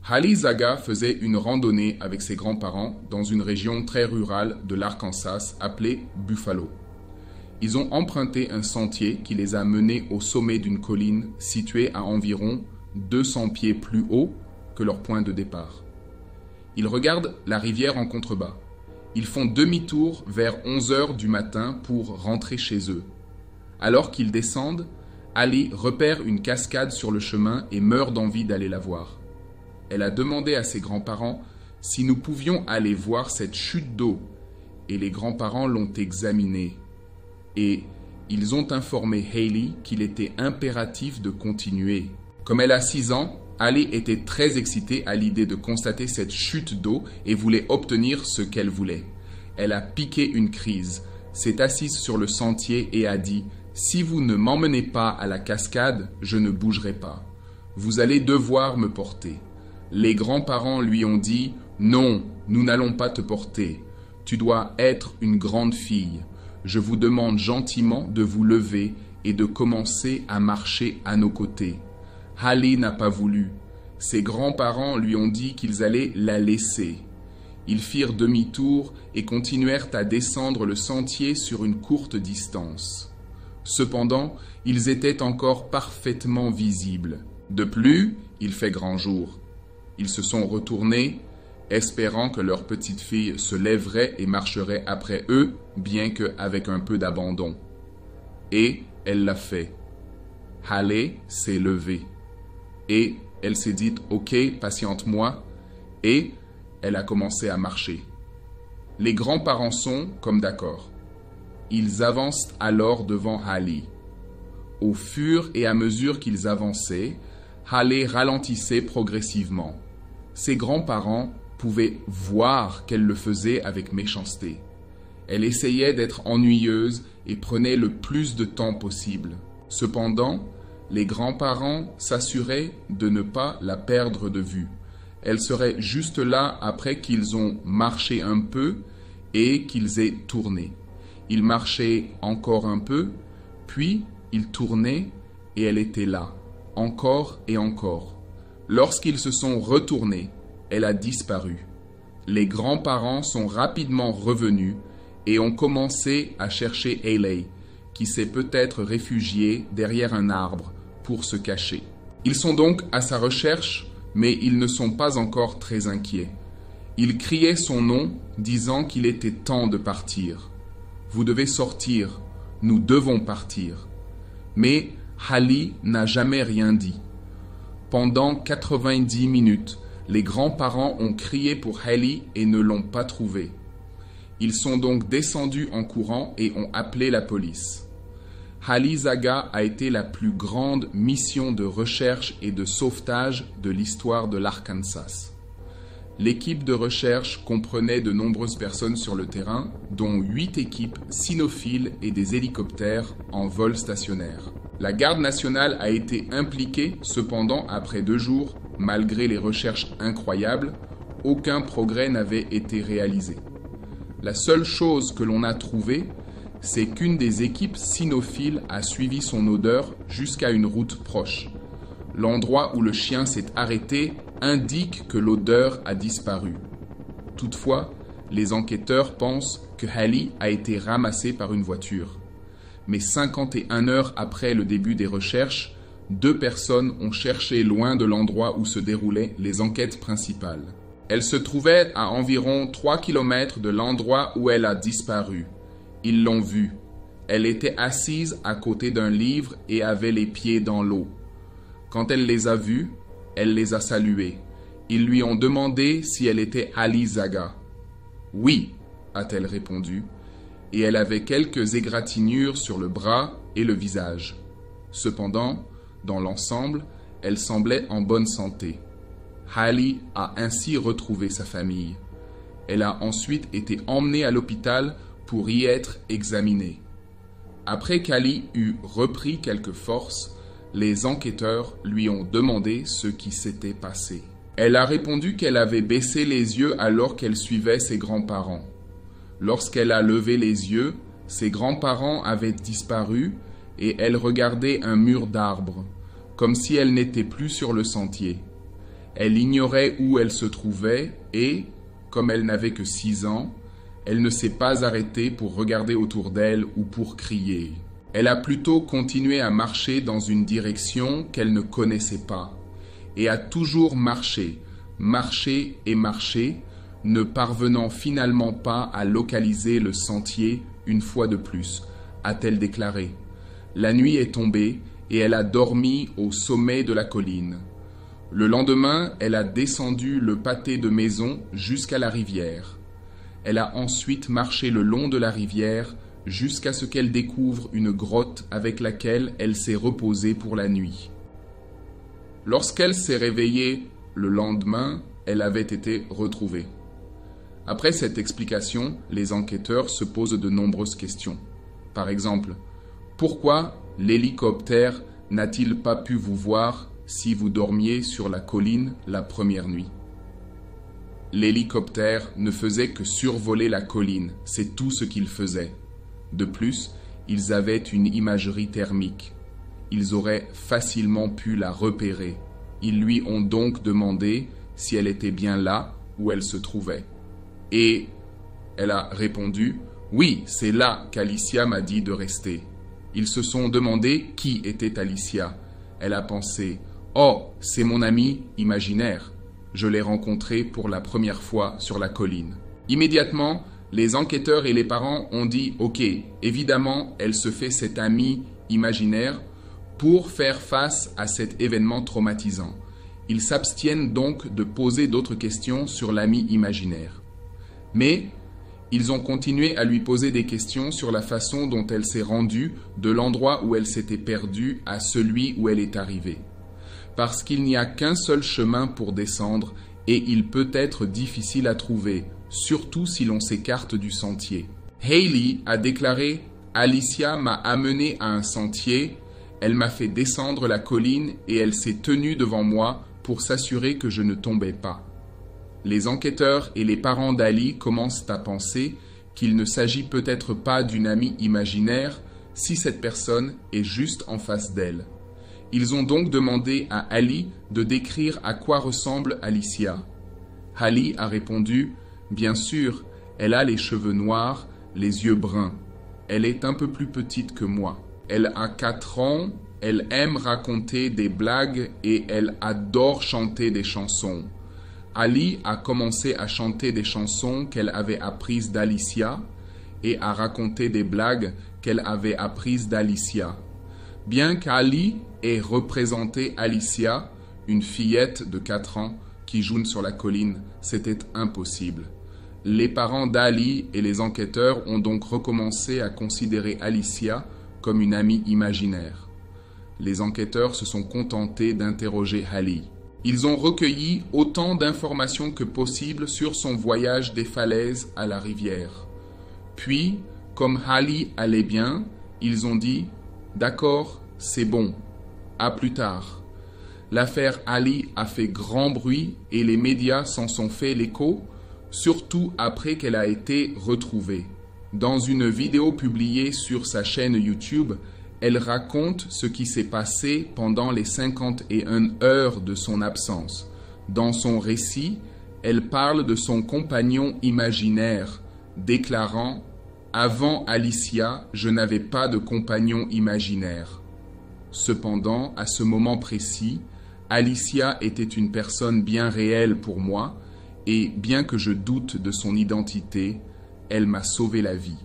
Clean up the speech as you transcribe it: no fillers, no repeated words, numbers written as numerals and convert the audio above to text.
Ali Zaga faisait une randonnée avec ses grands-parents dans une région très rurale de l'Arkansas appelée Buffalo. Ils ont emprunté un sentier qui les a menés au sommet d'une colline située à environ 200 pieds plus haut que leur point de départ. Ils regardent la rivière en contrebas. Ils font demi-tour vers 11 heures du matin pour rentrer chez eux. Alors qu'ils descendent, Ali repère une cascade sur le chemin et meurt d'envie d'aller la voir. Elle a demandé à ses grands-parents si nous pouvions aller voir cette chute d'eau, et les grands-parents l'ont examinée. Et ils ont informé Hailey qu'il était impératif de continuer. Comme elle a 6 ans, Ali était très excitée à l'idée de constater cette chute d'eau et voulait obtenir ce qu'elle voulait. Elle a piqué une crise, s'est assise sur le sentier et a dit « Si vous ne m'emmenez pas à la cascade, je ne bougerai pas. Vous allez devoir me porter. » Les grands-parents lui ont dit « Non, nous n'allons pas te porter. Tu dois être une grande fille. Je vous demande gentiment de vous lever et de commencer à marcher à nos côtés. » Ali n'a pas voulu. Ses grands-parents lui ont dit qu'ils allaient la laisser. Ils firent demi-tour et continuèrent à descendre le sentier sur une courte distance. Cependant, ils étaient encore parfaitement visibles. De plus, il fait grand jour. Ils se sont retournés, espérant que leur petite fille se lèverait et marcherait après eux, bien qu'avec un peu d'abandon. Et elle l'a fait. Haley s'est levée. Et elle s'est dit « Ok, patiente-moi » et elle a commencé à marcher. Les grands-parents sont comme d'accord. Ils avancent alors devant Haley. Au fur et à mesure qu'ils avançaient, Haley ralentissait progressivement. Ses grands-parents pouvaient voir qu'elle le faisait avec méchanceté. Elle essayait d'être ennuyeuse et prenait le plus de temps possible. Cependant, les grands-parents s'assuraient de ne pas la perdre de vue. Elle serait juste là après qu'ils ont marché un peu et qu'ils aient tourné. Ils marchaient encore un peu, puis ils tournaient et elle était là, encore et encore. Lorsqu'ils se sont retournés, elle a disparu. Les grands-parents sont rapidement revenus et ont commencé à chercher Hailey, qui s'est peut-être réfugiée derrière un arbre pour se cacher. Ils sont donc à sa recherche, mais ils ne sont pas encore très inquiets. Ils criaient son nom, disant qu'il était temps de partir. « Vous devez sortir, nous devons partir. » Mais Haley n'a jamais rien dit. Pendant 90 minutes, les grands-parents ont crié pour Haley et ne l'ont pas trouvée. Ils sont donc descendus en courant et ont appelé la police. Ali Zaga a été la plus grande mission de recherche et de sauvetage de l'histoire de l'Arkansas. L'équipe de recherche comprenait de nombreuses personnes sur le terrain, dont 8 équipes cynophiles et des hélicoptères en vol stationnaire. La garde nationale a été impliquée, cependant, après 2 jours, malgré les recherches incroyables, aucun progrès n'avait été réalisé. La seule chose que l'on a trouvée, c'est qu'une des équipes cynophiles a suivi son odeur jusqu'à une route proche. L'endroit où le chien s'est arrêté indique que l'odeur a disparu. Toutefois, les enquêteurs pensent que Haley a été ramassée par une voiture. Mais 51 heures après le début des recherches, 2 personnes ont cherché loin de l'endroit où se déroulaient les enquêtes principales. Elle se trouvait à environ 3 km de l'endroit où elle a disparu. Ils l'ont vue. Elle était assise à côté d'un livre et avait les pieds dans l'eau. Quand elle les a vus, elle les a salués. Ils lui ont demandé si elle était Ali Zaga. « Oui », a-t-elle répondu, et elle avait quelques égratignures sur le bras et le visage. Cependant, dans l'ensemble, elle semblait en bonne santé. Haley a ainsi retrouvé sa famille. Elle a ensuite été emmenée à l'hôpital pour y être examinée. Après qu'Haley eut repris quelques forces, les enquêteurs lui ont demandé ce qui s'était passé. Elle a répondu qu'elle avait baissé les yeux alors qu'elle suivait ses grands-parents. Lorsqu'elle a levé les yeux, ses grands-parents avaient disparu et elle regardait un mur d'arbres, comme si elle n'était plus sur le sentier. Elle ignorait où elle se trouvait et, comme elle n'avait que 6 ans, elle ne s'est pas arrêtée pour regarder autour d'elle ou pour crier. Elle a plutôt continué à marcher dans une direction qu'elle ne connaissait pas, et a toujours marché, marché et marché, ne parvenant finalement pas à localiser le sentier une fois de plus, a-t-elle déclaré. La nuit est tombée et elle a dormi au sommet de la colline. Le lendemain, elle a descendu le pâté de maison jusqu'à la rivière. Elle a ensuite marché le long de la rivière jusqu'à ce qu'elle découvre une grotte avec laquelle elle s'est reposée pour la nuit. Lorsqu'elle s'est réveillée le lendemain, elle avait été retrouvée. Après cette explication, les enquêteurs se posent de nombreuses questions. Par exemple, pourquoi l'hélicoptère n'a-t-il pas pu vous voir si vous dormiez sur la colline la première nuit? L'hélicoptère ne faisait que survoler la colline, c'est tout ce qu'il faisait. De plus, ils avaient une imagerie thermique. Ils auraient facilement pu la repérer. Ils lui ont donc demandé si elle était bien là où elle se trouvait. Et elle a répondu « Oui, c'est là qu'Alicia m'a dit de rester ». Ils se sont demandé qui était Alicia. Elle a pensé « Oh, c'est mon amie imaginaire. Je l'ai rencontrée pour la première fois sur la colline ». Immédiatement, les enquêteurs et les parents ont dit « Ok, évidemment, elle se fait cette amie imaginaire pour faire face à cet événement traumatisant. » Ils s'abstiennent donc de poser d'autres questions sur l'amie imaginaire. Mais ils ont continué à lui poser des questions sur la façon dont elle s'est rendue de l'endroit où elle s'était perdue à celui où elle est arrivée. Parce qu'il n'y a qu'un seul chemin pour descendre et il peut être difficile à trouver, surtout si l'on s'écarte du sentier. Hailey a déclaré « Alicia m'a amené à un sentier, elle m'a fait descendre la colline et elle s'est tenue devant moi pour s'assurer que je ne tombais pas. » Les enquêteurs et les parents d'Ali commencent à penser qu'il ne s'agit peut-être pas d'une amie imaginaire si cette personne est juste en face d'elle. Ils ont donc demandé à Ali de décrire à quoi ressemble Alicia. Ali a répondu « Bien sûr, elle a les cheveux noirs, les yeux bruns. Elle est un peu plus petite que moi. Elle a 4 ans, elle aime raconter des blagues et elle adore chanter des chansons. » Ali a commencé à chanter des chansons qu'elle avait apprises d'Alicia et à raconter des blagues qu'elle avait apprises d'Alicia. Bien qu'Ali ait représenté Alicia, une fillette de 4 ans qui joue sur la colline, c'était impossible. Les parents d'Ali et les enquêteurs ont donc recommencé à considérer Alicia comme une amie imaginaire. Les enquêteurs se sont contentés d'interroger Ali. Ils ont recueilli autant d'informations que possible sur son voyage des falaises à la rivière. Puis, comme Ali allait bien, ils ont dit « D'accord, c'est bon, à plus tard ». L'affaire Ali a fait grand bruit et les médias s'en sont fait l'écho, surtout après qu'elle a été retrouvée. Dans une vidéo publiée sur sa chaîne YouTube, elle raconte ce qui s'est passé pendant les 51 heures de son absence. Dans son récit, elle parle de son compagnon imaginaire, déclarant « Avant Alicia, je n'avais pas de compagnon imaginaire. » Cependant, à ce moment précis, Alicia était une personne bien réelle pour moi et bien que je doute de son identité, elle m'a sauvé la vie.